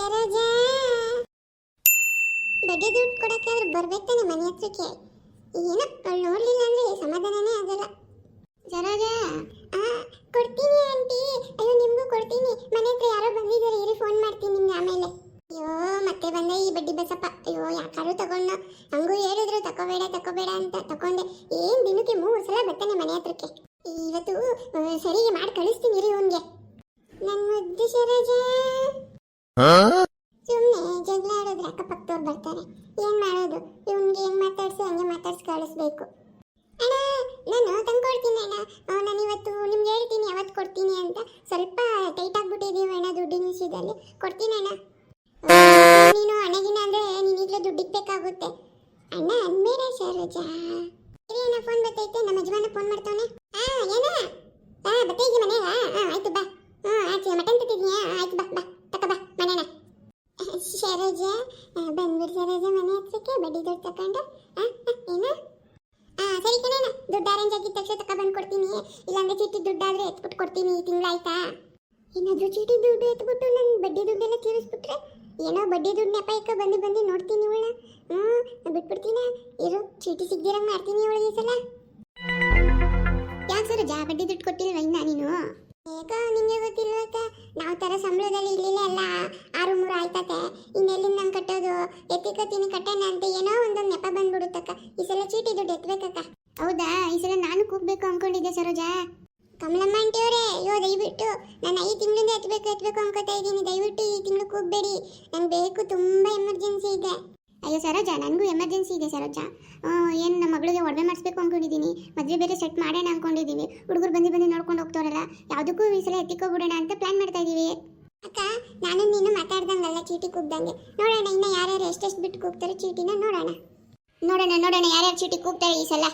ಸರೋಜಾ, ಬಡ್ಡಿ ದುಡ್ಡು ಕೊಡಕ್ಕಾದ್ರೂ ಬರ್ಬೇಕಾನೆ ಮನೆ ಹತ್ರಕ್ಕೆ. ಏನೋ ಅವಳು ನೋಡ್ಲಿಲ್ಲ ಅಂದ್ರೆ ಸಮಾಧಾನನೇ ಆಗಲ್ಲ. ಸರೋಜಾ, ಕೊಡ್ತೀನಿ ಆಂಟಿ. ಅಯ್ಯೋ ನಿಮ್ಗೂ ಕೊಡ್ತೀನಿ. ಮನೆ ಹತ್ರ ಯಾರೋ ಬಂದಿದ್ದಾರೆ, ಇರಿ ಫೋನ್ ಮಾಡ್ತೀನಿ ನಿಮ್ಗೆ ಆಮೇಲೆ. ಅಯ್ಯೋ ಮತ್ತೆ ಬಂದ ಈ ಬಡ್ಡಿ ಬಸಪ್ಪ. ಅಯ್ಯೋ ಯಾಕಾರು ತಗೊಂಡ, ಹಂಗೂ ಹೇಳಿದ್ರು ತಕೋಬೇಡ ಅಂತ ತಕೊಂಡೆ. ಏನ್ ದಿನಕ್ಕೆ 3 ಸಲ ಬರ್ತಾನೆ ಮನೆ ಹತ್ರಕ್ಕೆ. ಇವತ್ತು ಸರಿಗೆ ಮಾಡಿ ಕಳಿಸ್ತೀನಿ ಇರಿ ಇವನ್ಗೆ. ನನ್ನ ಮುದ್ದು ಸರೋಜಾ, ಸುಮ್ಮನೆ ಜಗಳ ಆಡೋದ್ರೆ ಅಕ್ಕಪಕ್ಕದವ್ರು ಬರ್ತಾರೆ. ಏನ್ ಮಾಡೋದು, ಇವನ್ಗೆ ಹೆಂಗ್ ಮಾತಾಡ್ಸಿ ಹಂಗೆ ಮಾತಾಡ್ಸಿ ಕಳಿಸ್ಬೇಕು. ಅಣ್ಣ ನಾನು ತಂದ್ಕೊಡ್ತೀನಿ ಅಣ್ಣ. ನಾನು ಇವತ್ತು ನಿಮ್ಗೆ ಹೇಳ್ತೀನಿ ಯಾವತ್ತು ಕೊಡ್ತೀನಿ ಅಂತ. ಸ್ವಲ್ಪ ಟೈಟ್ ಆಗ್ಬಿಟ್ಟಿದೀವಿ ಅಣ್ಣ ದುಡ್ಡಿನ ವಿಷಯದಲ್ಲಿ. ಕೊಡ್ತೀನಿ ಅಣ್ಣ. ನೀನು ಅಣ್ಣಗಿನ ಅಂದ್ರೆ ನೀನೀಗಲೇ ದುಡ್ಡಿಗೆ ಬೇಕಾಗುತ್ತೆ ಅಣ್ಣ ಅನ್ಬೇಡ ಸರೋಜಾ. ಸರಿ ಅಣ್ಣ, ಫೋನ್ ಬರ್ತೈತೆ, ನಮ್ಮ ಯಜಮಾನ ಫೋನ್ ಮಾಡ್ತಾನೆ. ಏನ ಬರ್ತೈತಿ ಮನೆಗ? ಆಯ್ತು ಬಾ. ಆಚೆ ಮಟನ್ ತಿಂತಿದ್ನಿ. ಆಯ್ತು ಬಾ ತಕೋ ಬಾ ಮನೆನ. ಸರೋಜಾ ಬಂದ್ಬಿಡು ಸರೋಜಾ ಮನೆ ಹತ್ರಕ್ಕೆ. ಬಡ್ಡಿ ದುಡ್ಡು ತಕೊಂಡು ಏನು? ಸರಿ ಕಣಣ್ಣ, ದುಡ್ಡು ಅರೇಂಜ್ ಆಗಿದ್ದ ತಕ್ಷಣ ತಗೊಬಂದು ಕೊಡ್ತೀನಿ. ಇಲ್ಲಾಂದ್ರೆ ಚೀಟಿ ದುಡ್ಡಾದ್ರೆ ಎತ್ಬಿಟ್ಟು ಕೊಡ್ತೀನಿ ಈ ತಿಂಗಳು, ಆಯ್ತಾ? ಏನಾದರೂ ಚೀಟಿ ದುಡ್ಡು ಎತ್ಬಿಟ್ಟು ನನ್ನ ಬಡ್ಡಿ ದುಡ್ಡೆಲ್ಲ ತೀರಿಸ್ಬಿಟ್ರೆ ಏನೋ ಬಡ್ಡಿ ದುಡ್ಡು ನೆಪ ಬಂದು ನೋಡ್ತೀನಿ ಇವಳ. ಬಿಟ್ಬಿಡ್ತೀನ ಇರು, ಚೀಟಿ ಸಿಗ್ದಿರಂಗೆ ಮಾಡ್ತೀನಿ ಇವಳಿಗೆ ಈ ಸಲ. ಯಾಕೆ ಸರೋಜಾ ಬಡ್ಡಿ ದುಡ್ಡು ಕೊಟ್ಟಿಲ್ವ ಇನ್ನ ನೀನು? ಹೇಗೋ ನಿಮಗೆ ಗೊತ್ತಿಲ್ವಕ್ಕ, ನಾವು ತರ ಸಂಬಳದಲ್ಲಿ ಇರಲಿಲ್ಲ ಅಲ್ಲ. 6-3 ಆಯ್ತತೆ. ಇನ್ನೆಲ್ಲಿಂದ ನಂಗೆ ಕಟ್ಟೋದು? ಎತ್ತಿಕತ್ತೀನಿ ಕಟ್ಟೋಣ ಅಂತ ಏನೋ ಒಂದೊಂದು ನೆಪ ಬಂದ್ಬಿಡುತ್ತಕ್ಕ. ಈ ಸಲ ಚೀಟಿ ದುಡ್ಡು ಎತ್ತಬೇಕಕ್ಕ. ಹೌದಾ? ಈ ಸಲ ನಾನು ಕೂಗ್ಬೇಕು ಅನ್ಕೊಂಡಿದ್ದೆ ಸರೋಜಾ. ಕಮಲಮ್ಮ ಆಂಟಿಯವರೇ, ಅಯ್ಯೋ ದಯವಿಟ್ಟು ನಾನು 5 ತಿಂಗಳಿಂದ ಎತ್ತಬೇಕು ಅನ್ಕೋತಾ ಇದ್ದೀನಿ. ದಯವಿಟ್ಟು ಈ ತಿಂಗಳು ಕೂಗಬೇಡಿ, ನಂಗೆ ಬೇಕು, ತುಂಬ ಎಮರ್ಜೆನ್ಸಿ ಇದೆ. ಅಯ್ಯೋ ಸರೋಜಾ, ನನಗೂ ಎಮರ್ಜೆನ್ಸಿ ಇದೆ ಸರೋಜಾ. ಏನು ನಮ್ಮ ಮಗಳಿಗೆ ಒಡವೆ ಮಾಡಿಸ್ಬೇಕು ಅಂದ್ಕೊಂಡಿದ್ದೀನಿ. ಮದುವೆ ಬೇರೆ ಸೆಟ್ ಮಾಡೋಣ ಅಂದ್ಕೊಂಡಿದ್ದೀವಿ. ಹುಡುಗರು ಬಂದು ನೋಡ್ಕೊಂಡು ಹೋಗ್ತಾರಲ್ಲ, ಯಾವುದಕ್ಕೂ ಈ ಸಲ ಎತ್ತಿಕೋಬಿಡೋಣ ಅಂತ ಪ್ಲಾನ್ ಮಾಡ್ತಾ ಇದ್ದೀವಿ. ಅಕ್ಕ, ನಾನು ನೀನು ಮಾತಾಡ್ದಂಗಲ್ಲ ಚೀಟಿ ಕೂಗ್ದಂಗೆ. ನೋಡೋಣ ಇನ್ನು ಯಾರ್ಯಾರು ಎಷ್ಟೆಷ್ಟು ಬಿಟ್ಟು ಕೂಗ್ತಾರೆ ಚೀಟಿನ. ನೋಡೋಣ ಯಾರ್ಯಾರು ಚೀಟಿ ಕೂಗ್ತಾರೆ ಈ ಸಲ.